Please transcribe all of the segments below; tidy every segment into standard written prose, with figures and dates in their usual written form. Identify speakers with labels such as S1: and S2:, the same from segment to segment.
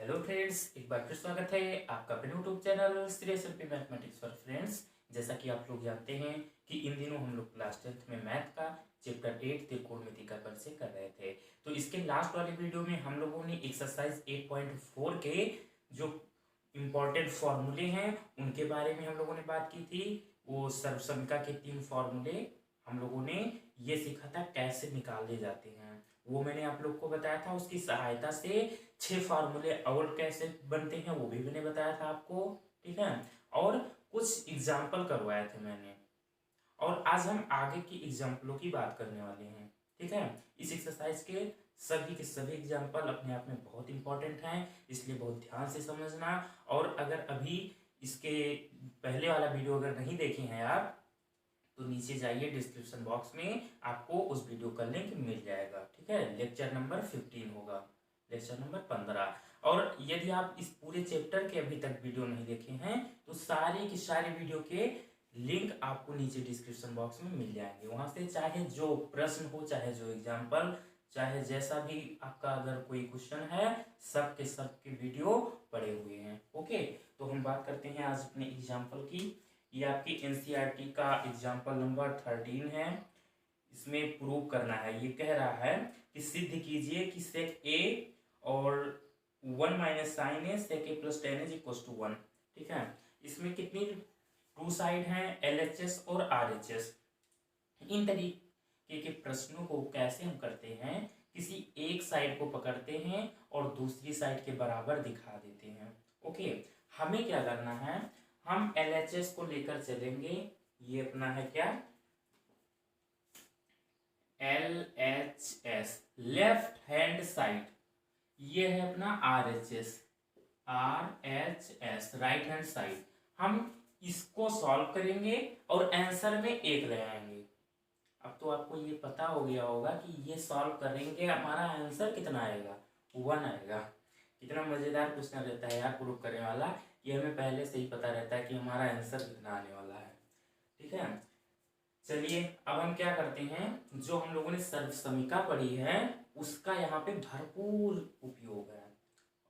S1: Hello friends, एक बार फिर स्वागत है आपका अपने YouTube channel Shreyas LP mathematics for friends. जैसा कि आप लोग जानते हैं कि इन दिनों हम लोग क्लास 10th में मैथ का चैप्टर 8 त्रिकोणमिति का परिचय कर रहे थे। तो इसके लास्ट वाले वीडियो में हम लोगों ने एक्सरसाइज 8.4 के जो इम्पोर्टेंट फॉर्मूले हैं उनके बारे में हम लोगों ने बात की थी। वो सर्वसमीका के 3 फॉर्मूले हम लोगों ने ये सीखा था कैसे निकाले जाते हैं, वो मैंने आप लोग को बताया था। उसकी सहायता से 6 फार्मूले और कैसे बनते हैं वो भी मैंने बताया था आपको, ठीक है। और कुछ एग्जाम्पल करवाए थे मैंने, और आज हम आगे की एग्जाम्पलों की बात करने वाले हैं, ठीक है। इस एक्सरसाइज के सभी एग्जाम्पल अपने आप में बहुत इंपॉर्टेंट हैं, इसलिए बहुत ध्यान से समझना। और अगर अभी इसके पहले वाला वीडियो अगर नहीं देखे हैं आप, तो नीचे जाइए, डिस्क्रिप्शन बॉक्स में आपको उस वीडियो का लिंक मिल जाएगा, ठीक है। लेक्चर नंबर 15 होगा, लेक्चर नंबर 15। और यदि आप इस पूरे चैप्टर के अभी तक वीडियो नहीं देखे हैं तो सारे की सारे वीडियो के लिंक आपको नीचे डिस्क्रिप्शन बॉक्स में मिल जाएंगे। वहां से चाहे जो प्रश्न हो, चाहे जो एग्जाम्पल, चाहे जैसा भी आपका अगर कोई क्वेश्चन है, सबके वीडियो पड़े हुए हैं। ओके, तो हम बात करते हैं आज अपने एग्जाम्पल की। ये आपकी एनसीईआरटी का एग्जाम्पल नंबर 13 है। इसमें प्रूव करना है, ये कह रहा है कि सिद्ध कीजिए कि सेक ए और 1 minus sine A sec A plus ten is equal to 1, ठीक है। इसमें कितनी टू साइड हैं, एलएचएस और आरएचएस। इन तरीके के प्रश्नों को कैसे हम करते हैं, किसी एक साइड को पकड़ते हैं और दूसरी साइड के बराबर दिखा देते हैं। ओके, हमें क्या करना है, हम एलएचएस को लेकर चलेंगे। ये अपना है क्या, एलएचएस लेफ्ट हैंड साइड। ये है अपना RHS, RHS right hand side. हम इसको सॉल्व करेंगे और आंसर में 1 ले आएंगे। अब तो आपको ये पता हो गया होगा कि ये सॉल्व करेंगे हमारा आंसर कितना आएगा, 1 आएगा। कितना मजेदार क्वेश्चन रहता है यार प्रूव करने वाला। ये हमें पहले से ही पता रहता है कि हमारा आंसर कितना आने वाला है, ठीक है। चलिए अब हम क्या करते हैं, जो हम लोगों ने सर्वसमीका पढ़ी है उसका यहाँ पे भरपूर उपयोग है।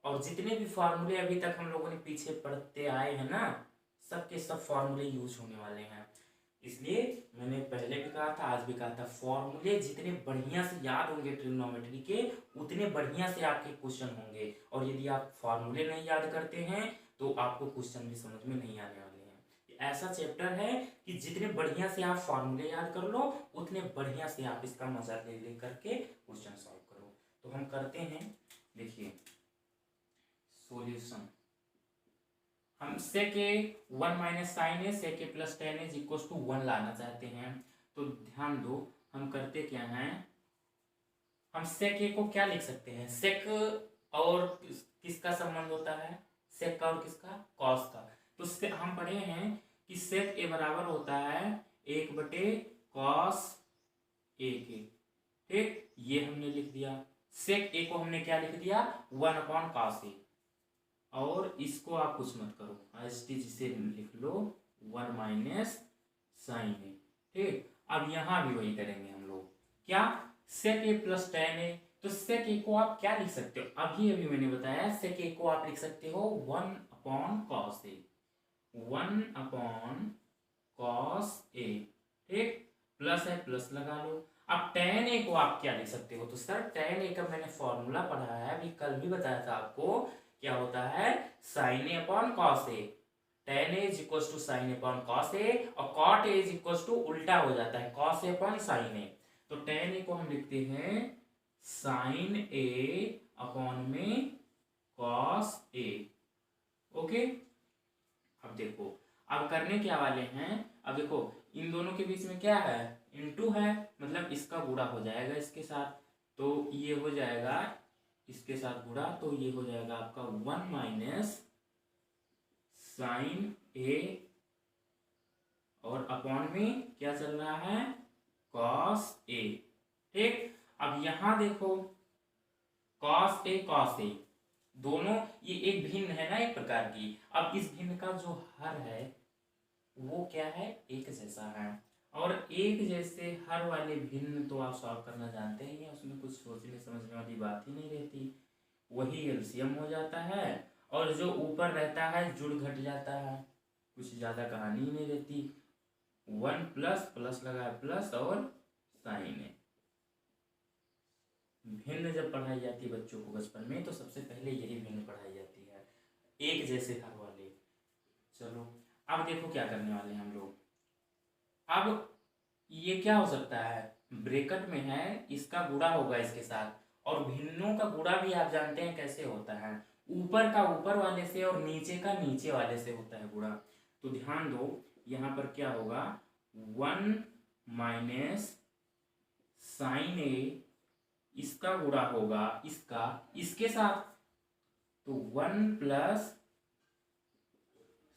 S1: और जितने भी फॉर्मूले अभी तक हम लोगों ने पीछे पढ़ते आए हैं ना, सबके सब फॉर्मूले यूज होने वाले हैं। इसलिए मैंने पहले भी कहा था, आज भी कहा था, फॉर्मूले जितने बढ़िया से याद होंगे ट्रिग्नोमेट्री के, उतने बढ़िया से आपके क्वेश्चन होंगे। और यदि आप फॉर्मूले नहीं याद करते हैं तो आपको क्वेश्चन भी समझ में नहीं आने वाले हैं। ऐसा चैप्टर है कि जितने बढ़िया से आप फॉर्मूले याद कर लो, उतने बढ़िया से आप इसका मजा ले ले करके क्वेश्चन सॉल्व करो। तो हम करते हैं, देखिए सॉल्यूशन। हम sec A 1 minus sine A sec A plus ten is equal to 1 लाना चाहते हैं। तो ध्यान दो, हम करते क्या हैं, हम सेक ए को क्या लिख सकते हैं, सेक और किसका संबंध होता है, सेक का और किसका, कॉस का। तो से हम पढ़े हैं कि सेक ए बराबर होता है 1/कॉस ए के, ठीक। ये हमने लिख दिया। सेक ए को हमने क्या लिख दिया, 1/कॉस ए। और इसको आप कुछ मत करो, एस टी जिसे लिख लो 1 माइनस साइन ए, ठीक। अब यहां भी वही करेंगे हम लोग, क्या, सेक ए प्लस टेन ए। तो सेक ए को आप क्या लिख सकते हो, अभी अभी मैंने बताया, सेक ए को आप लिख सकते हो 1/कॉस ए, 1/कॉस ए, ठीक। प्लस है, प्लस लगा लो। अब टेन ए को आप क्या लिख सकते हो, तो सर टेन ए का मैंने फॉर्मूला पढ़ा है, अभी कल भी बताया था आपको, क्या होता है, sine A upon cos A. Tan A is equal to sine A upon cos A, और cot A is equal to उल्टा हो जाता है, cos A upon sine A. तो टेन ए को हम लिखते हैं साइन ए अपॉन में कॉस ए। ओके, अब देखो, अब करने क्या वाले हैं, अब देखो इन दोनों के बीच में क्या है, इनटू है, मतलब इसका गुणा हो जाएगा इसके साथ, तो ये हो जाएगा इसके साथ गुणा, तो ये हो जाएगा आपका 1 माइनस साइन ए, और अपॉन में क्या चल रहा है, कॉस ए, ठीक। अब यहां देखो कॉस ए दोनों ये एक भिन्न है ना, एक प्रकार की। अब इस भिन्न का जो हर है वो क्या है, एक जैसा है। और एक जैसे हर वाले भिन्न तो आप सॉल्व करना जानते ही हैं, उसमें कुछ सोचने समझने वाली बात ही नहीं रहती। वही एलसीएम हो जाता है, और जो ऊपर रहता है जुड़ घट जाता है, कुछ ज़्यादा कहानी नहीं रहती। 1 प्लस प्लस लगा प्लस और साइन है। भिन्न जब पढ़ाई जाती है बच्चों को बचपन में तो सबसे पहले यही भिन्न पढ़ाई जाती है, एक जैसे हर वाले। चलो अब देखो क्या करने वाले हैं हम लोग। अब ये क्या हो सकता है, ब्रैकेट में है, इसका गुणा होगा इसके साथ, और भिन्नों का गुणा भी आप जानते हैं कैसे होता है, ऊपर का ऊपर वाले से और नीचे का नीचे वाले से होता है गुणा। तो ध्यान दो यहाँ पर क्या होगा, 1 माइनस साइन ए, इसका गुणा होगा इसका इसके साथ, तो 1 प्लस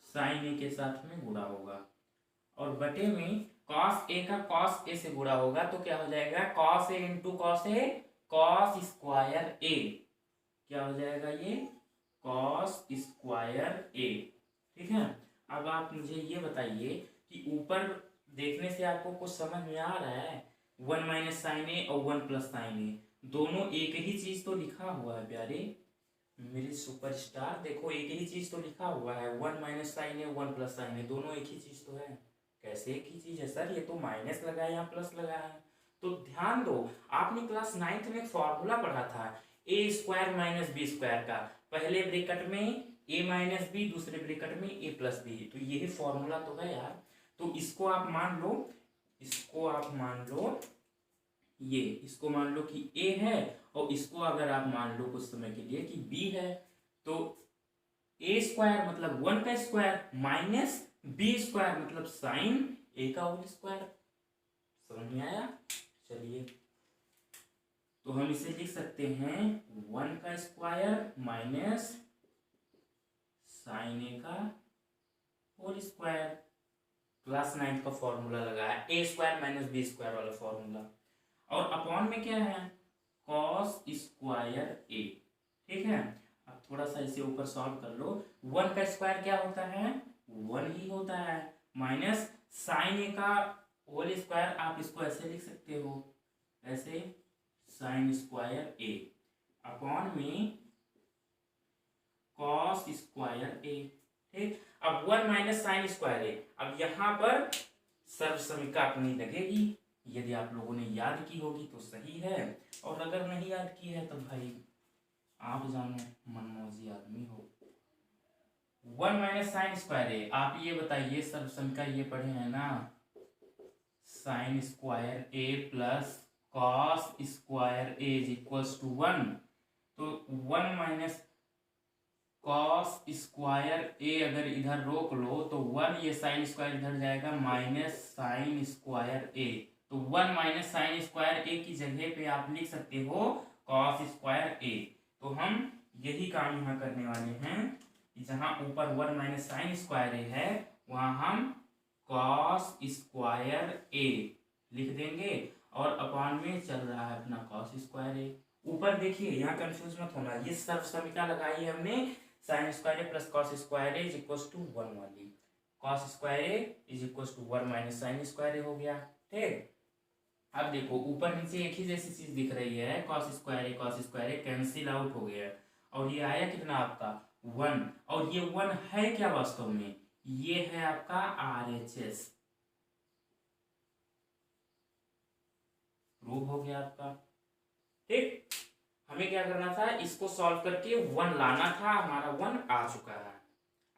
S1: साइन ए के साथ में गुणा होगा, और बटे में कॉस ए का कॉस ए से गुणा होगा, तो क्या हो जाएगा cos A into cos A, cos square ए, क्या हो जाएगा ये कॉस स्क्वायर ए। ठीक है, अब आप मुझे ये बताइए कि ऊपर देखने से आपको कुछ समझ में आ रहा है, 1 माइनस साइन ए और 1 प्लस साइन ए दोनों एक ही चीज तो लिखा हुआ है प्यारे मेरे सुपरस्टार, देखो एक ही चीज तो लिखा हुआ है, 1 माइनस साइन ए 1 प्लस साइन ए दोनों एक ही चीज तो है। कैसे एक ही चीज है सर, ये तो माइनस लगा है या प्लस लगा है। तो ध्यान दो, आपने क्लास 9th में एक फॉर्मूला पढ़ा था ए स्क्वायर माइनस बी स्क्वायर का, पहले ब्रैकेट में ए माइनस बी, दूसरे ब्रैकेट में ए प्लस बी, तो यही फॉर्मूला तो है यार। तो इसको आप मान लो, इसको आप मान लो, ये इसको मान लो कि ए है, और इसको अगर आप मान लो कुछ समय के लिए कि बी है, तो ए स्क्वायर मतलब 1 का स्क्वायर माइनस बी स्क्वायर मतलब साइन ए का होल स्क्वायर। समझ में आया? चलिए तो हम इसे लिख सकते हैं 1 का स्क्वायर माइनस साइन ए का होल स्क्वायर। क्लास 9 का फॉर्मूला लगाया, ए स्क्वायर माइनस बी स्क्वायर वाला फॉर्मूला, और अपॉन में क्या है कॉस स्क्वायर ए। ठीक है, अब थोड़ा सा इसे ऊपर सॉल्व कर लो, 1 का स्क्वायर क्या होता है 1 ही होता है, माइनस साइन ए का होल स्क्वायर, आप इसको ऐसे लिख सकते हो, ऐसे साइन स्क्वायर ए अपॉन में कॉस स्क्वायर ए। ठीक, अब 1 माइनस साइन स्क्वायर ए, अब यहां पर सर्वसमिका अपनी लगेगी, यदि आप लोगों ने याद की होगी तो सही है, और अगर नहीं याद की है तो भाई आप जानो मनमौजी आदमी हो। 1 माइनस साइन स्क्वायर ए, आप ये बताइए सर्वसमिका ये पढ़े हैं ना, sine square A plus cos square A is equals to 1, तो 1 माइनस कॉस स्क्वायर ए अगर इधर रोक लो तो 1, ये साइन स्क्वायर इधर जाएगा माइनस साइन स्क्वायर ए, तो 1 माइनस साइन स्क्वायर ए की जगह पे आप लिख सकते हो कॉस स्क्वायर ए। तो हम यही काम यहाँ करने वाले हैं, जहाँ ऊपर 1 माइनस साइन स्क्वायर ए है वहाँ हम कॉस स्क्वायर ए लिख देंगे, और अपॉन में चल रहा है अपना कॉस स्क्वायर ए। ऊपर देखिए यहाँ कंफ्यूज मत होना, ये सर्वसमिका लगाई है हमने sine square A plus cos square A is equal to 1 वाली, cos square A is equal to 1 minus sine square A हो गया। ठीक, अब देखो ऊपर नीचे एक ही जैसी चीज दिख रही है, कॉस स्क्वायर ए कैंसिल आउट हो गया, और ये आया कितना आपका 1, और ये 1 है क्या वास्तव में, ये है आपका RHS, प्रूव हो गया आपका। ठीक, हमें क्या करना था, इसको सॉल्व करके 1 लाना था, हमारा 1 आ चुका है।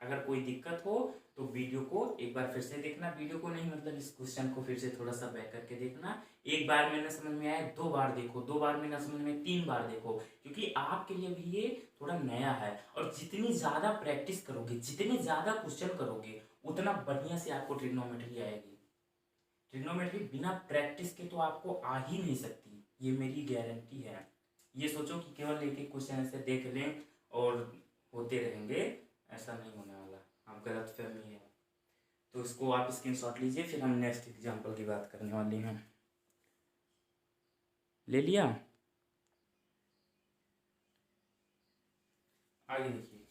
S1: अगर कोई दिक्कत हो तो वीडियो को एक बार फिर से देखना, वीडियो को नहीं मतलब इस क्वेश्चन को फिर से थोड़ा सा बैक करके देखना, एक बार में ना समझ में आए 2 बार देखो, 2 बार में ना समझ में 3 बार देखो, क्योंकि आपके लिए भी ये थोड़ा नया है, और जितनी ज़्यादा प्रैक्टिस करोगे, जितने ज़्यादा क्वेश्चन करोगे, उतना बढ़िया से आपको ट्रिग्नोमेट्री आएगी। ट्रिग्नोमेट्री बिना प्रैक्टिस के तो आपको आ ही नहीं सकती, ये मेरी गारंटी है। ये सोचो कि केवल एक एक क्वेश्चन ऐसे देख लें और होते रहेंगे, ऐसा नहीं होने वाला, आप गलत फहमी है। तो इसको आप स्क्रीनशॉट लीजिए, फिर हम नेक्स्ट एग्जांपल की बात करने वाले हैं। ले लिया, आगे देखिए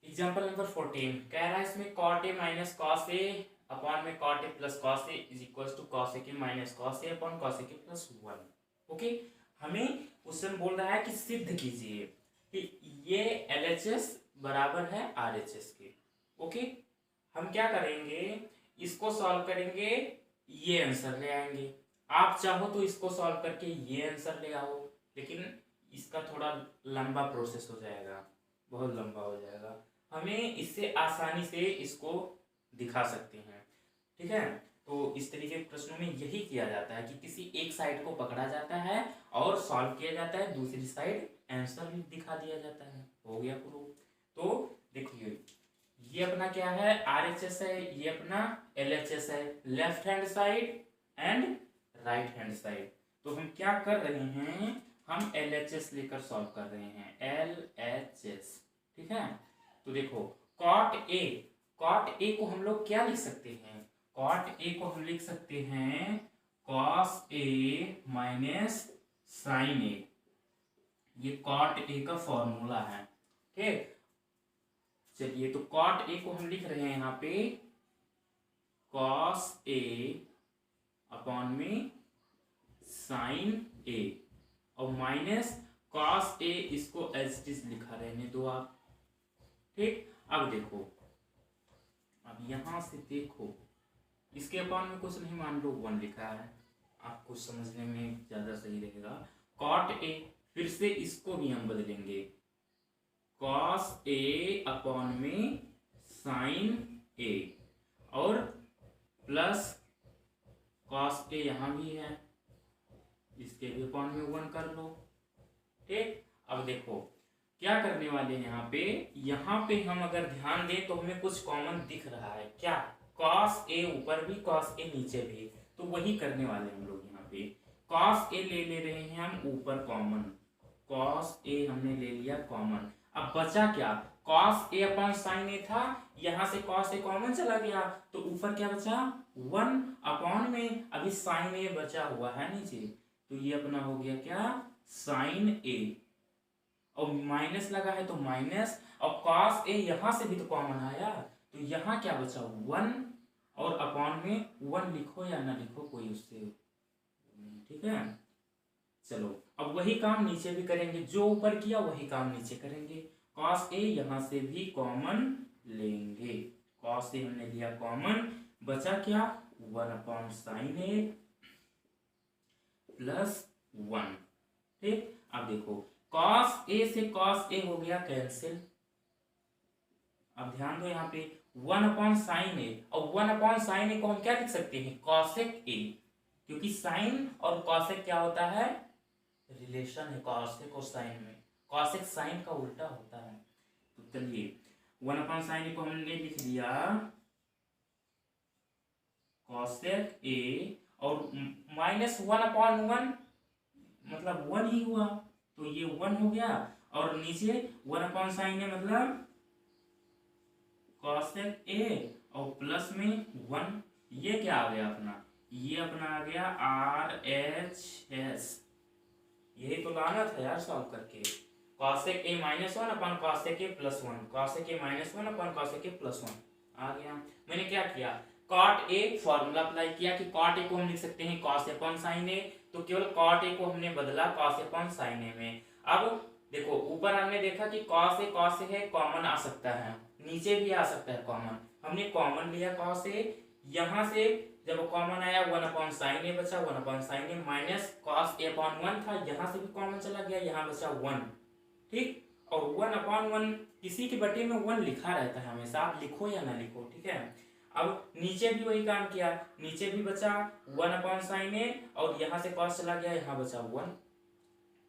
S1: एग्जांपल नंबर 14 कह रहा है, इसमें cot A minus cos A upon में cot A plus cos A is equal to cos A के minus cos A upon cos A के प्लस 1। ओके, हमें क्वेश्चन बोल रहा है कि सिद्ध कीजिए कि ये LHS बराबर है RHS के। ओके, हम क्या करेंगे, इसको सॉल्व करेंगे, ये आंसर ले आएंगे। आप चाहो तो इसको सॉल्व करके ये आंसर ले आओ, लेकिन इसका थोड़ा लंबा प्रोसेस हो जाएगा, बहुत लंबा हो जाएगा। हमें इससे आसानी से इसको दिखा सकते हैं, ठीक है। तो इस तरीके के प्रश्नों में यही किया जाता है कि किसी एक साइड को पकड़ा जाता है और सॉल्व किया जाता है, दूसरी साइड आंसर भी दिखा दिया जाता है। हो गया प्रूफ। तो देखिए ये अपना क्या है, RHS है, ये अपना LHS है, left hand side and right hand side. तो हम क्या कर रहे हैं, हम LHS लेकर सॉल्व कर रहे हैं, LHS, ठीक है। तो देखो कॉट ए को हम लोग क्या लिख सकते हैं, कॉट ए को हम लिख सकते हैं कॉस ए माइनस साइन ए। ये कॉट ए का फॉर्मूला है, ठीक। चलिए तो कॉट ए को हम लिख रहे हैं यहाँ पे कॉस ए अपॉन में साइन ए, और माइनस कॉस ए, इसको एज इट इज लिखा रहने दो आप, ठीक। अब देखो, अब यहां से देखो, इसके अपॉन में कुछ नहीं, मान लो 1 लिखा है, आपको समझने में ज्यादा सही रहेगा। कॉट ए, फिर से इसको भी हम बदलेंगे, कॉस ए अपॉन में साइन ए, और प्लस कॉस ए यहां भी है, इसके भी अपॉन में 1 कर लो, ठीक। अब देखो क्या करने वाले हैं यहाँ पे हम अगर ध्यान दें तो हमें कुछ कॉमन दिख रहा है, क्या, कॉस ए ऊपर भी, कॉस ए नीचे भी, तो वही करने वाले हम लोग यहाँ पे। कॉस ए ले रहे हैं हम ऊपर कॉमन, कॉस ए हमने ले लिया कॉमन। अब बचा क्या, कॉस ए अपॉन साइन ए था, यहां से कॉस ए कॉमन चला गया, तो ऊपर क्या बचा, 1 अपॉन में अभी साइन ए बचा हुआ है नीचे, तो ये अपना हो गया क्या, साइन ए, और माइनस लगा है तो माइनस, और कॉस ए यहां से भी तो कॉमन आया, तो यहां क्या बचा, 1, और अपॉन में 1 लिखो या ना लिखो कोई उससे, ठीक है। चलो अब वही काम नीचे भी करेंगे, जो ऊपर किया वही काम नीचे करेंगे। कॉस ए यहां से भी कॉमन लेंगे, कॉस ए हमने लिया कॉमन, बचा क्या, 1 अपॉन साइन ए प्लस 1, ठीक। अब देखो कॉस ए से कॉस ए हो गया कैंसिल। अब ध्यान दो यहाँ पे 1 अपॉन साइन ए, और 1 अपॉन साइन ए को हम क्या लिख सकते हैं, कॉसेक ए, क्योंकि साइन और कॉसेक क्या होता है, रिलेशन है कॉसेक और साइन में, कॉसेक साइन का उल्टा होता है। तो चलिए 1 अपॉन साइन ए को हमने लिख लिया कॉसेक ए, और माइनस 1 अपॉन 1 मतलब 1 ही हुआ, तो ये 1 हो गया, और नीचे 1 अपॉन साइन ए मतलब कॉसेक ए, और प्लस में 1, ये क्या आ गया अपना, ये अपना आ गया RHS। यही तो लाना था यार सॉल्व करके, कॉसेक ए माइनस 1 अपॉन कॉसेक ए प्लस 1, कॉसेक ए माइनस 1 अपॉन कॉसेक ए प्लस 1 आ गया। मैंने क्या किया, कॉट ए फॉर्मूला अप्लाई किया कि कॉट ए को हम लिख सकते हैं cos A upon sine A, तो केवल कॉट ए को हमने बदला कॉस ए अपॉन साइन ए में। अब देखो ऊपर हमने देखा कि कॉस ए है, कॉमन आ सकता है, नीचे भी आ सकता है कॉमन, हमने कॉमन लिया कॉस ए, यहां से जब कॉमन आया 1 अपॉन साइन ए बचा, 1 upon sine A minus cos A upon 1 था, यहां से भी कॉमन चला गया, यहां बचा 1, ठीक। और 1 अपॉन 1 किसी के बटे में 1 लिखा रहता है हमेशा, आप लिखो या ना लिखो, ठीक है। अब नीचे भी वही काम किया, नीचे भी बचा 1 अपॉन साइन ए, और यहां से कॉस चला गया, यहां बचा 1,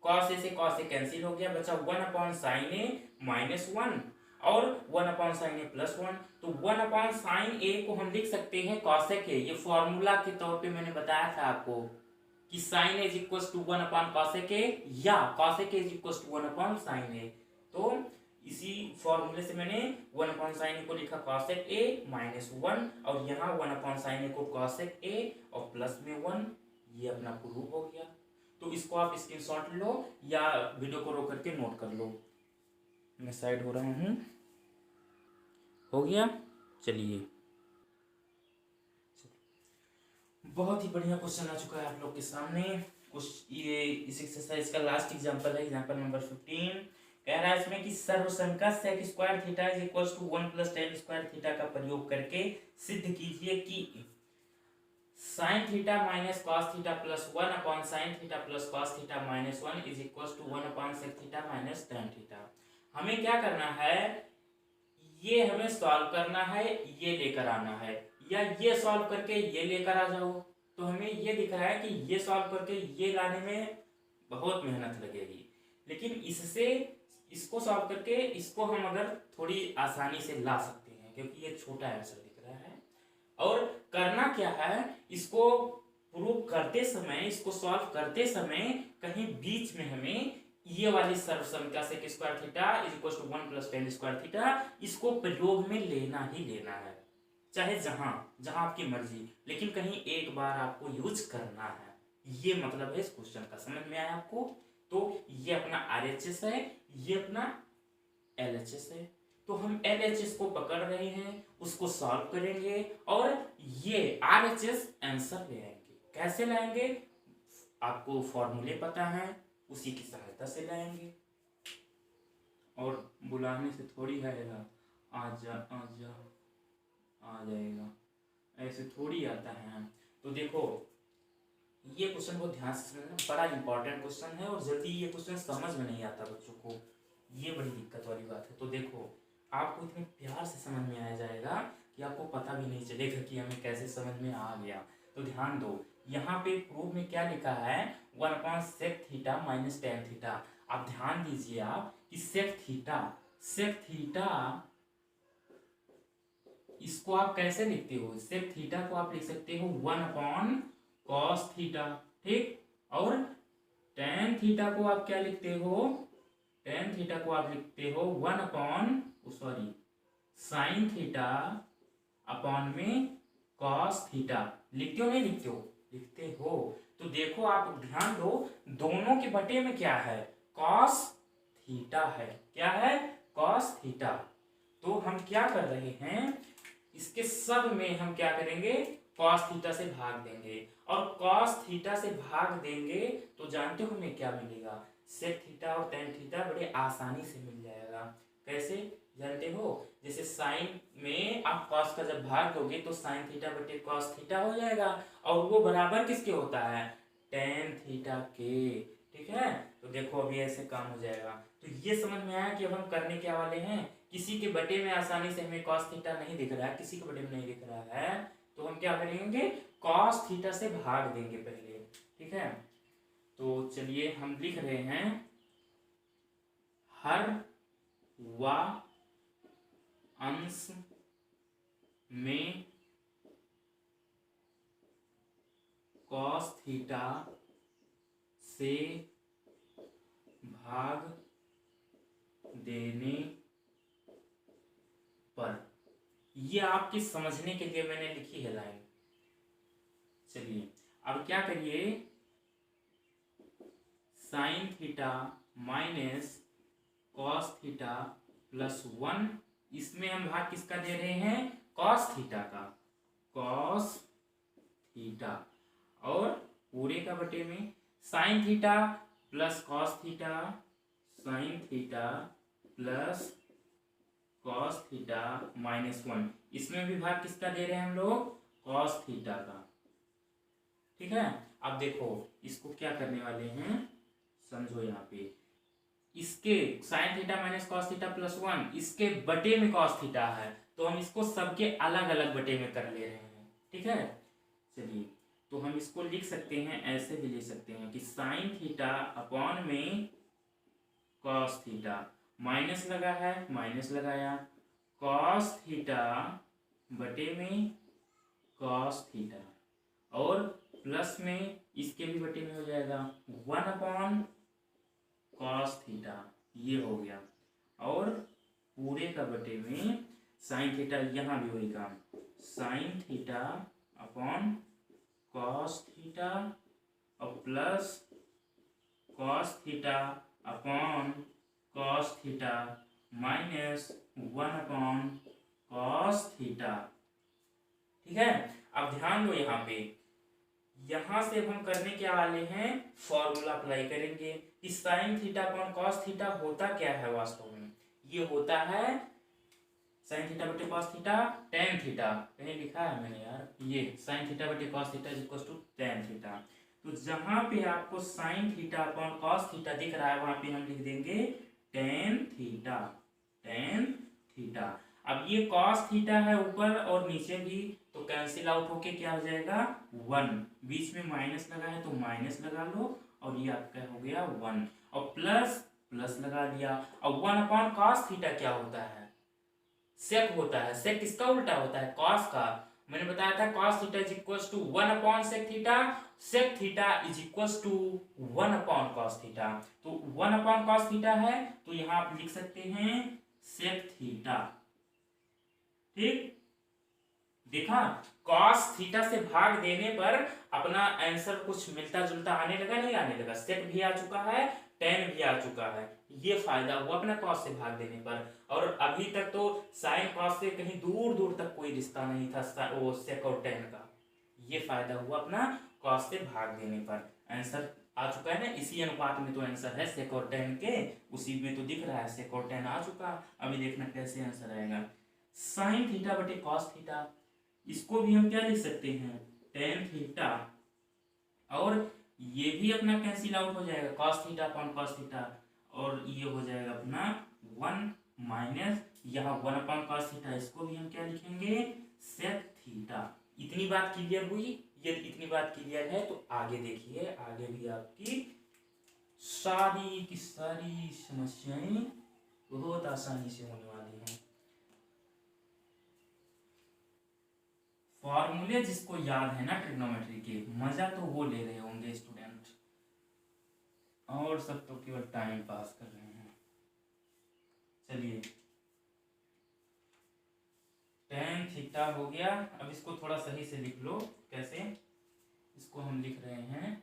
S1: कॉस ए से कॉस ए कैंसिल हो गया, बचा 1 अपॉन साइन ए माइनस 1, और 1 अपॉन साइन ए प्लस 1, तो 1 अपॉन साइन ए को हम लिख सकते हैं कॉसेक ए। ये फॉर्मूला के तौर पे मैंने बताया था आपको कि sine A is equal to 1 upon cosec A, या cosec A is equal to 1 upon sine A. तो इसी फॉर्मूले से मैंने 1 अपॉन साइन ए को लिखा कॉसेक ए माइनस 1, और यहाँ 1 अपॉन साइन ए को कॉसेक ए और प्लस में 1, ये अपना प्रूफ हो गया। तो इसको आप स्क्रीनशॉट लो या वीडियो को रोक करके नोट कर लो। मैं साइड हो रहा हूँ, हो गया। चलिए बहुत ही बढ़िया क्वेश्चन आ चुका है आप लोग के सामने। कुछ ये इस एक्सरसाइज का लास्ट एग्जांपल है, एग्जांपल नंबर 15। कह रहा है इसमें कि सर्वसंख्या sec square theta is equal to 1 + tan square theta का प्रयोग करके सिद्ध कीजिए कि sin theta minus cos theta plus 1 upon sin theta plus cos theta minus 1 is equal to 1 upon sec theta minus tan theta. हमें क्या करना है, ये हमें सॉल्व करना है, ये लेकर आना है, या ये सॉल्व करके ये लेकर आ जाओ। तो हमें ये दिख रहा है कि ये सॉल्व करके ये लाने में बहुत मेहनत लगेगी, लेकिन इससे इसको सॉल्व करके इसको हम अगर थोड़ी आसानी से ला सकते हैं, क्योंकि ये छोटा आंसर दिख रहा है। और करना क्या है, इसको प्रूव करते समय, इसको सॉल्व करते समय कहीं बीच में हमें ये वाली सर्वसंख्या sec square theta is equal to 1 + tan square theta, इसको प्रयोग में लेना ही लेना है, चाहे जहां जहां आपकी मर्जी, लेकिन कहीं एक बार आपको यूज करना है। ये मतलब है इस क्वेश्चन का। समझ में आया आपको? तो ये अपना RHS है, ये अपना LHS है। तो हम LHS को पकड़ रहे हैं, उसको सॉल्व करेंगे और ये RHS आंसर ले आएंगे। कैसे लाएंगे? आपको फॉर्मूले पता है, उसी की सहायता से लाएंगे। और बुलाने से थोड़ी आएगा, आजा आजा आ जाएगा, ऐसे थोड़ी आता है। तो देखो ये क्वेश्चन को ध्यान से समझना, बड़ा इंपॉर्टेंट क्वेश्चन है और जल्दी ये क्वेश्चन समझ में नहीं आता बच्चों को, ये बड़ी दिक्कत वाली बात है। तो देखो आपको इतने प्यार से समझ में आ जाएगा कि आपको पता भी नहीं चलेगा कि हमें कैसे समझ में आ गया। तो ध्यान दो, यहाँ पे प्रूफ में क्या लिखा है, 1 upon sec theta minus tan theta. आप ध्यान दीजिए आप कि sec थीटा इसको आप कैसे लिखते हो, sec थीटा को आप लिख सकते हो 1 अपॉन cos थीटा, ठीक। और tan थीटा को आप क्या लिखते हो, tan थीटा को आप लिखते हो 1 अपॉन sin थीटा अपॉन में cos थीटा। लिखते हो नहीं लिखते हो? लिखते हो। तो देखो आप ध्यान दो, दोनों के बटे में क्या है, cos थीटा है। क्या है? cos theta. तो हम क्या कर रहे हैं, इसके सब में हम क्या करेंगे, cos थीटा से भाग देंगे, और cos थीटा से भाग देंगे तो जानते हो हमें क्या मिलेगा, sec थीटा और tan थीटा बड़े आसानी से मिल जाएगा। कैसे जानते हो? जैसे साइन में आप cos का जब भाग दोगे तो sin थीटा बटे cos थीटा हो जाएगा, और वो बराबर किसके होता है, tan थीटा के। ठीक है, तो देखो अभी ऐसे काम हो जाएगा। तो ये समझ में आया कि अब हम करने क्या वाले हैं, किसी के बटे में आसानी से हमें cos थीटा नहीं दिख रहा है, किसी के बटे में नहीं दिख रहा है, तो हम क्या करेंगे, cos थीटा से भाग देंगे पहले। ठीक है, तो चलिए हम लिख रहे हैं, हर वा अंश में cos थीटा से भाग देने पर, ये आपके समझने के लिए मैंने लिखी है लाइन। चलिए अब क्या करिए, sin theta minus cos theta plus 1, इसमें हम भाग किसका दे रहे हैं, cos थीटा का, cos थीटा, और पूरे का बटे में sin theta plus cos theta, sin theta plus cos theta minus 1, इसमें भी भाग किसका दे रहे हैं हम लोग, cos थीटा का। ठीक है, अब देखो इसको क्या करने वाले हैं, समझो यहाँ पे, इसके sin theta minus cos theta plus 1, इसके बटे में cos थीटा है, तो हम इसको सबके अलग अलग बटे में कर ले रहे हैं। ठीक है, चलिए तो हम इसको लिख सकते हैं, ऐसे भी लिख सकते हैं कि sin थीटा अपॉन में cos थीटा, माइनस लगा है माइनस लगाया, cos थीटा बटे में cos थीटा, और प्लस में इसके भी बटे में हो जाएगा 1 अपॉन cos थीटा, ये हो गया, और पूरे का बटे में sin थीटा, यहाँ भी वही काम, sin theta upon cos theta और plus cos theta upon cos theta minus 1 upon cos theta. ठीक है, अब ध्यान दो यहाँ पे, यहां से हम करने क्या वाले हैं, फॉर्मूला अप्लाई करेंगे कि sine theta upon cos theta होता क्या है वास्तव में। ये होता है साइन थीटा बटे कॉस थीटा टेन थीटा, कहीं लिखा है मैंने यार, ये साइन थीटा बटे cos theta is equal to tan theta. तो जहां पे आपको sine theta upon cos theta दिख रहा है वहां पे हम लिख देंगे टेन थीटा, टेन थीटा। अब ये कॉस थीटा है ऊपर और नीचे भी, तो कैंसिल आउट होके क्या हो जाएगा, वन। बीच में माइनस लगा है तो माइनस लगा लो, और ये आपका हो गया वन, और प्लस प्लस लगा दिया। अब वन अपॉन कॉस थीटा क्या होता है, सेक होता है। सेक किसका उल्टा होता है, कॉस का। मैंने बताया था cos theta is equal to one upon sec theta, sec theta is equal to one upon cos theta. तो वन अपॉन कॉस थीटा है तो यहां आप लिख सकते हैं सेक थीटा। ठीक, देखा, कॉस थीटा से भाग देने पर अपना आंसर कुछ मिलता जुलता आने लगा, नहीं आने लगा, सेक भी आ चुका है, टेन भी आ चुका है। ये फायदा हुआ अपना कॉस से भाग देने पर। और अभी तक तो साइन कॉस से कहीं दूर दूर तक कोई रिश्ता नहीं था वो सेक और टेन का। ये फायदा हुआ अपना कॉस से भाग देने पर। आंसर आ चुका है ना, इसी अनुपात में तो आंसर है सेक और टेन के, उसी में तो दिख रहा है सेक और टेन आ चुका। अभी देखना कैसे आंसर आएगा। साइन थीटा बटे कॉस थीटा, इसको भी हम क्या लिख सकते हैं, टेन थीटा, और ये भी अपना कैंसिल आउट हो जाएगा, cos theta upon cos theta, और ये हो जाएगा अपना वन माइनस यहाँ वन अपॉन कॉस थीटा, इसको भी हम क्या लिखेंगे, सेक थीटा। इतनी बात क्लियर हुई, ये इतनी बात क्लियर है तो आगे देखिए, आगे भी आपकी सारी की सारी समस्याएं बहुत आसानी से होने वाली हैं। फॉर्मूले जिसको याद है ना ट्रिग्नोमेट्री के, मजा तो वो ले रहे होंगे स्टूडेंट, और सब तो केवल टाइम पास कर रहे हैं। चलिए, टेन थीटा हो गया। अब इसको थोड़ा सही से लिख लो, कैसे, इसको हम लिख रहे हैं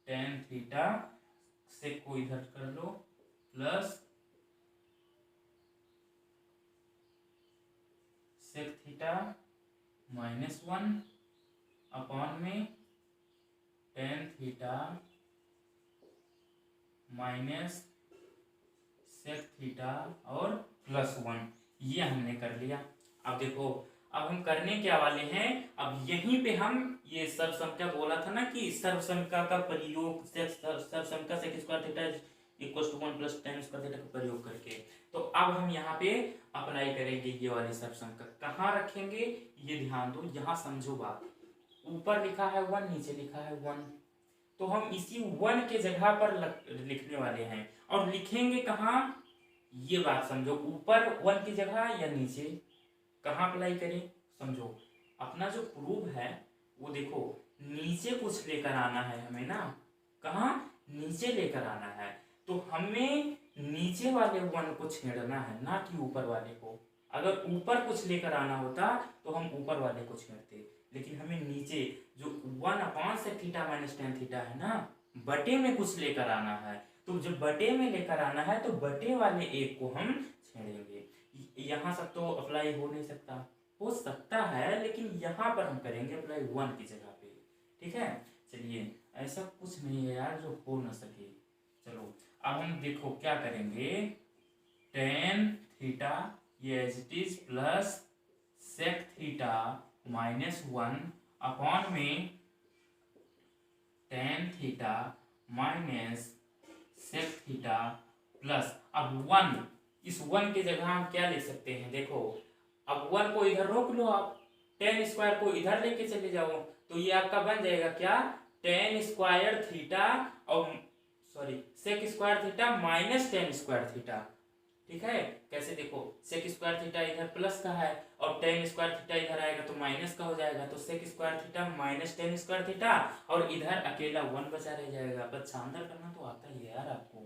S1: टेन थीटा, से को इधर कर लो, plus sec theta minus one upon में tan theta minus sec theta और प्लस वन। ये हमने कर लिया। अब देखो, अब हम करने क्या वाले हैं, अब यहीं पे हम ये सर्वसंख्या बोला था ना कि सर्वसंख्या का प्रयोग, सर्वसंख्या sec square theta equal to one plus tan square theta का प्रयोग करके, तो अब हम यहाँ पे अप्लाई करेंगे ये वाली सर्वसंख्या। कहाँ रखेंगे ये ध्यान दो, यहाँ समझो बात। ऊपर लिखा है वन, नीचे लिखा है वन, तो हम इसी वन के जगह पर लिखने वाले हैं। और लिखेंगे कहाँ, ये बात समझो, ऊपर वन की जगह या नीचे, कहाँ अप्लाई करें समझो। अपना जो प्रूफ है वो देखो, नीचे कुछ लेकर आना है हमें ना, कहाँ, नीचे लेकर आना है। तो हमें नीचे वाले वन को छेड़ना है, ना कि ऊपर वाले को। अगर ऊपर कुछ लेकर आना होता तो हम ऊपर वाले को छेड़ते, लेकिन हमें नीचे जो वन अपॉन से थीटा माइनस टेन थीटा है ना, बटे में कुछ लेकर आना है। तो जब बटे में लेकर आना है तो बटे वाले एक को हम छेड़ेंगे। यहाँ सब तो अप्लाई हो नहीं सकता, हो सकता है लेकिन यहाँ पर हम करेंगे अप्लाई वन की जगह पे। ठीक है, चलिए, ऐसा कुछ नहीं है यार जो हो ना सके। चलो, अब हम देखो क्या करेंगे, टेन थीटा ये as it is plus sec theta minus one upon में tan theta minus sec theta plus, अब वन, इस वन की जगह हम क्या लिख सकते हैं, देखो, अब वन को इधर रोक लो, आप टेन स्क्वायर को इधर लेके चले जाओ, तो ये आपका बन जाएगा क्या, टेन स्क्वायर थीटा, और sorry sec square theta minus tan square theta. ठीक है, कैसे देखो, सेक स्क्वायर थीटा इधर प्लस का है और टेन स्क्वायर थीटा इधर आएगा तो माइनस का हो जाएगा, तो sec square theta minus tan square theta, और इधर अकेला वन बचा रह जाएगा। बस शानदार करना तो आता ही है यार आपको।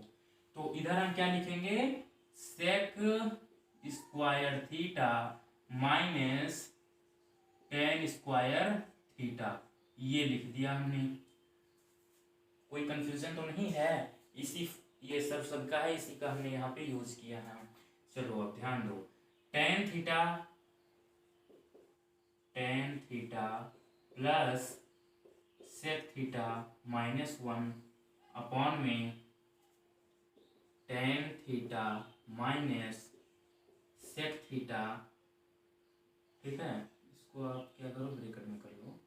S1: तो इधर हम क्या लिखेंगे, sec square theta minus tan square theta, ये लिख दिया हमने। कोई कंफ्यूजन तो नहीं है, इसी ये सब सबका है, इसी का हमने यहाँ पे यूज किया है। चलो अब ध्यान दो, tan theta plus sec theta minus 1 upon में tan theta minus sec theta. ठीक है, इसको आप क्या करो, ब्रैकेट में कर लो,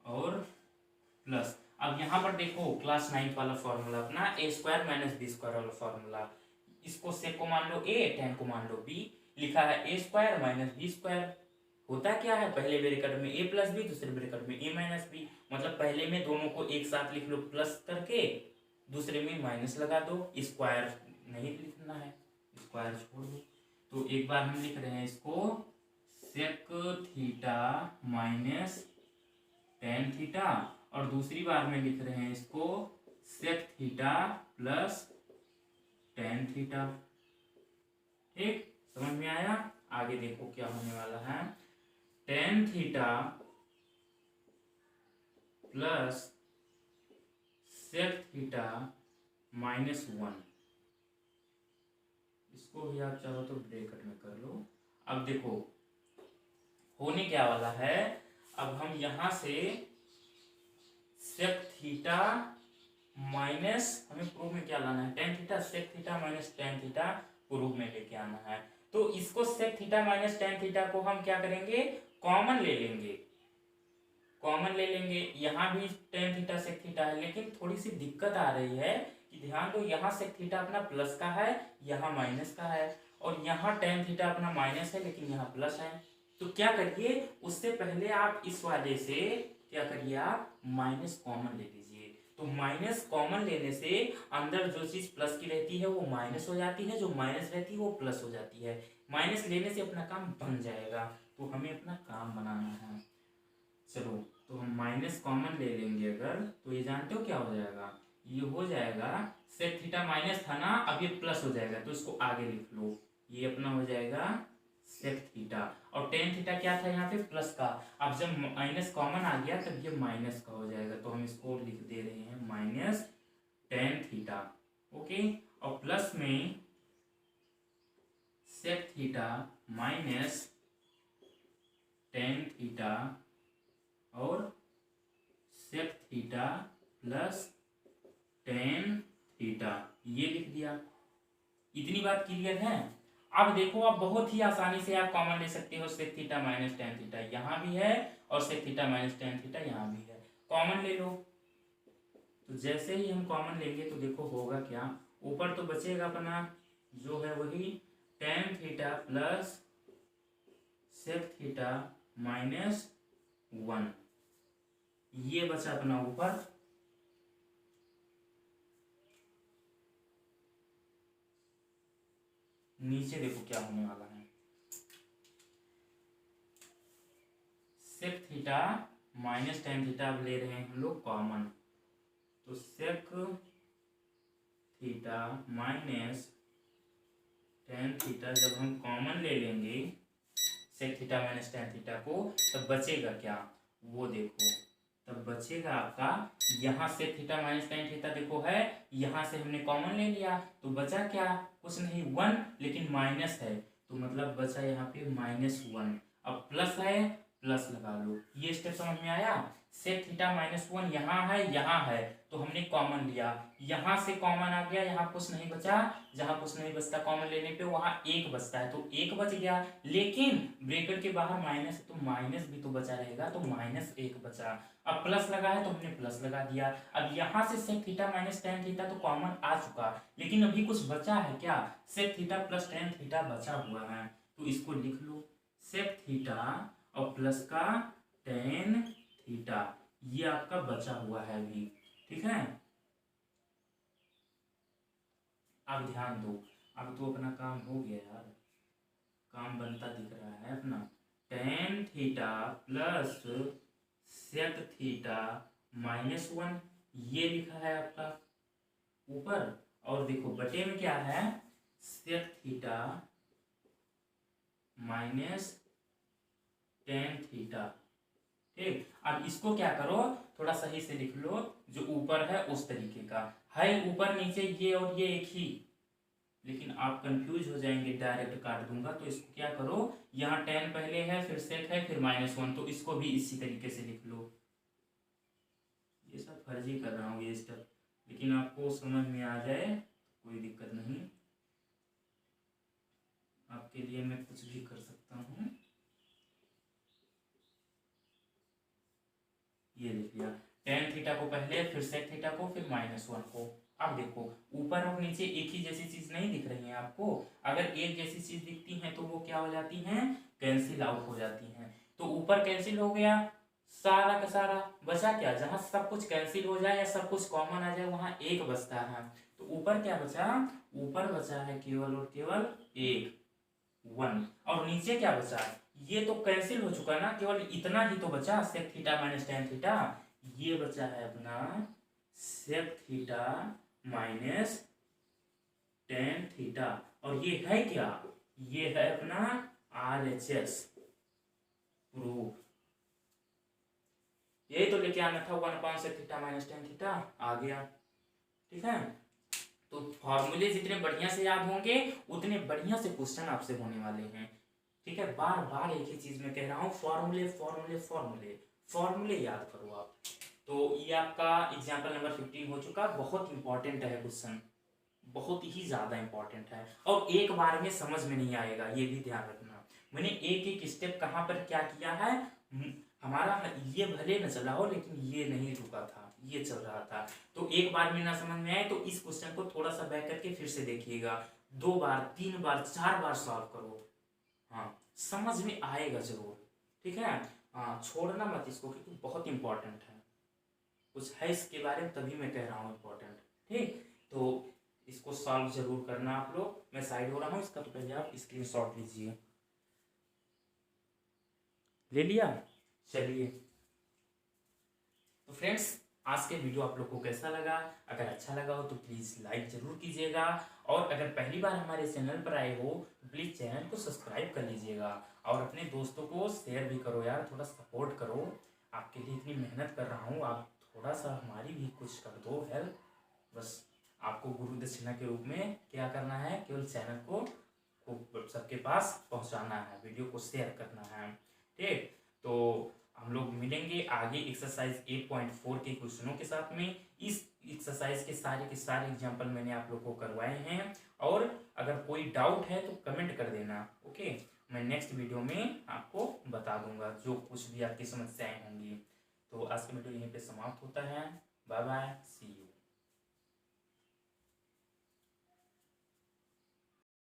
S1: और प्लस। अब यहाँ पर देखो क्लास 9 वाला फॉर्मूला अपना ए स्क्वायर माइनस बी स्क्वायर वाला फॉर्मूला, इसको सेक को मान लो ए, टेन को मान लो बी, लिखा है ए स्क्वायर माइनस बी स्क्वायर। होता क्या है, पहले ब्रैकेट में ए प्लस बी, दूसरे ब्रैकेट में ए माइनस बी, मतलब पहले में दोनों को एक साथ लिख लो प्लस करके, दूसरे में माइनस लगा दो, स्क्वायर नहीं लिखना है, स्क्वायर छोड़ दो। तो एक बार हम लिख रहे हैं इसको sec theta minus tan theta, और दूसरी बार में लिख रहे हैं इसको sec theta plus tan theta. ठीक, समझ में आया? आगे देखो क्या होने वाला है, tan theta plus sec theta minus 1, इसको भी आप चाहो तो ब्रैकेट में कर लो। अब देखो होने क्या वाला है, अब हम यहां से सेक थीटा माइनस, हमें प्रूफ में क्या लाना है, tan theta, sec theta minus tan theta proof में लेके आना है। तो इसको sec theta minus tan theta को हम क्या करेंगे, कॉमन ले लेंगे, कॉमन ले लेंगे। यहाँ भी टेन थीटा सेक थीटा है, लेकिन थोड़ी सी दिक्कत आ रही है कि ध्यान दो, यहाँ सेक थीटा अपना प्लस का है, यहाँ माइनस का है, और यहाँ टेन थीटा अपना माइनस है लेकिन यहाँ प्लस है। तो क्या करिए, उससे पहले आप इस वाले से क्या करिए, आप माइनस कॉमन ले लीजिए। तो माइनस कॉमन लेने से अंदर जो चीज प्लस की रहती है वो माइनस हो जाती है, जो माइनस रहती है वो प्लस हो जाती है। माइनस लेने से अपना काम बन जाएगा, तो हमें अपना काम बनाना है। चलो, तो हम माइनस कॉमन ले लेंगे अगर, तो ये जानते हो क्या हो जाएगा, ये हो जाएगा सेक थीटा माइनस था ना, अब ये प्लस हो जाएगा, तो इसको आगे लिख लो, ये अपना हो जाएगा सेक थीटा, और टेन थीटा क्या था यहाँ पे प्लस का। अब जब माइनस कॉमन आ गया तब ये माइनस का हो जाएगा, तो हम इसको लिख दे रहे हैं माइनस टेन थीटा। ओके, और प्लस में sec theta minus tan theta और sec theta plus tan theta, ये लिख दिया। इतनी बात क्लियर है? अब देखो, आप बहुत ही आसानी से आप कॉमन ले सकते हो, sec theta minus tan theta यहाँ भी है और sec theta minus tan theta यहाँ भी है, कॉमन ले लो। तो जैसे ही हम कॉमन लेंगे तो देखो होगा क्या, ऊपर तो बचेगा अपना जो है वही tan theta plus sec theta minus 1, ये बचा अपना ऊपर। नीचे देखो क्या होने वाला है, sec theta minus tan theta अब ले रहे हैं हम लोग कॉमन, तो sec theta minus tan theta जब हम कॉमन ले लेंगे sec theta minus tan theta को, तब बचेगा क्या, वो देखो, तब बचेगा आपका यहाँ sec theta minus tan theta देखो है, यहाँ से हमने कॉमन ले लिया तो बचा क्या, कुछ नहीं 1, लेकिन माइनस है तो मतलब बचा यहाँ पे माइनस 1। अब प्लस है, प्लस लगा लो। ये स्टेप समझ में आया? सेक थीटा माइनस 1 यहाँ है तो हमने कॉमन लिया, यहाँ से कॉमन आ गया, यहाँ कुछ नहीं बचा, जहाँ कुछ नहीं बचता कॉमन लेने पे वहाँ एक बचता है, तो एक बच गया, लेकिन ब्रैकेट के बाहर माइनस है तो माइनस भी तो बचा रहेगा, तो माइनस एक बचा। अब प्लस लगा है तो हमने प्लस लगा दिया। अब यहाँ से sec theta minus tan theta तो कॉमन आ चुका, लेकिन अभी कुछ बचा है क्या, sec theta plus tan theta बचा हुआ है, तो इसको लिख लो सेक थीटा और प्लस का टेन थीटा, ये आपका बचा हुआ है अभी। ठीक है, अब ध्यान दो, अब तो अपना काम हो गया यार, काम बनता दिख रहा है अपना। Tan theta plus sec theta minus 1, ये लिखा है आपका ऊपर, और देखो बटे में क्या है, sec theta minus tan theta. ठीक, अब इसको क्या करो, थोड़ा सही से लिख लो, जो ऊपर है उस तरीके का है, ऊपर नीचे ये और ये एक ही, लेकिन आप कंफ्यूज हो जाएंगे, डायरेक्ट काट दूंगा। तो इसको क्या करो, यहाँ 10 पहले है, फिर सेक है, फिर -1, तो इसको भी इसी तरीके से लिख लो। ये सब फर्जी कर रहा हूँ ये स्टेप, लेकिन आपको समझ में आ जाए कोई दिक्कत नहीं, आपके लिए मैं कुछ भी कर सकता हूँ। ये लिख लिया, tan थीटा को पहले, फिर sec थीटा को, फिर -1 को। अब देखो ऊपर और नीचे एक ही जैसी चीज नहीं दिख रही है आपको, अगर एक जैसी चीज दिखती है तो वो क्या हो जाती हैं, कैंसिल आउट हो जाती हैं। तो ऊपर कैंसिल हो गया सारा का सारा, बचा क्या, जहां सब कुछ कैंसिल हो जाए या सब कुछ कॉमन आ जाए वहां एक बचता है। तो ऊपर क्या बचा, ऊपर बचा है केवल और केवल एक, 1। और नीचे क्या बचा, ये तो कैंसिल हो चुका ना, केवल इतना ही तो बचा, sec theta minus tan theta. ये बचा है अपना sec theta minus tan theta. और ये है क्या, ये है अपना RHS प्रूफ। यही तो लेके आना था, 1/sec theta minus tan theta आ गया। ठीक है, तो फॉर्मूले जितने बढ़िया से याद होंगे उतने बढ़िया से क्वेश्चन आपसे होने वाले हैं। ठीक है, बार बार एक ही चीज में कह रहा हूँ, फॉर्मूले फॉर्मूले फॉर्मूले फॉर्मूले याद करो आप। तो ये आपका एग्जाम्पल नंबर 15 हो चुका, बहुत इंपॉर्टेंट है क्वेश्चन, बहुत ही ज्यादा इंपॉर्टेंट है, और एक बार में समझ में नहीं आएगा, ये भी ध्यान रखना। मैंने एक एक स्टेप कहाँ पर क्या किया है, हमारा ये भले न चला हो लेकिन ये नहीं रुका था, ये चल रहा था। तो एक बार में ना समझ में आए तो इस क्वेश्चन को थोड़ा सा बैक करके फिर से देखिएगा, 2 बार 3 बार 4 बार सॉल्व करो, हाँ समझ में आएगा जरूर। ठीक है, हाँ छोड़ना मत इसको, क्योंकि बहुत इंपॉर्टेंट है, कुछ है इसके बारे में तभी मैं कह रहा हूँ इंपॉर्टेंट। ठीक, तो इसको सॉल्व जरूर करना आप लोग। मैं साइड हो रहा हूँ इसका, तो पहले आप स्क्रीनशॉट लीजिए। ले लिया, चलिए। तो फ्रेंड्स आज के वीडियो आप लोग को कैसा लगा, अगर अच्छा लगा हो तो प्लीज़ लाइक जरूर कीजिएगा, और अगर पहली बार हमारे चैनल पर आए हो तो प्लीज़ चैनल को सब्सक्राइब कर लीजिएगा, और अपने दोस्तों को शेयर भी करो यार, थोड़ा सपोर्ट करो, आपके लिए इतनी मेहनत कर रहा हूँ, आप थोड़ा सा हमारी भी कुछ कर दो हेल्प। बस आपको गुरु दक्षिणा के रूप में क्या करना है, केवल चैनल को सबके पास पहुँचाना है, वीडियो को शेयर करना है। ठीक, तो हम लोग मिलेंगे आगे एक्सरसाइज 8.4 के क्वेश्चनों के साथ में। इस एक्सरसाइज के सारे एग्जाम्पल मैंने आप लोग को करवाए हैं, और अगर कोई डाउट है तो कमेंट कर देना। ओके, मैं नेक्स्ट वीडियो में आपको बता दूंगा जो कुछ भी आपकी समस्याएं होंगी। तो आज का वीडियो यहीं पे समाप्त होता है, बाय बाय, सी यू।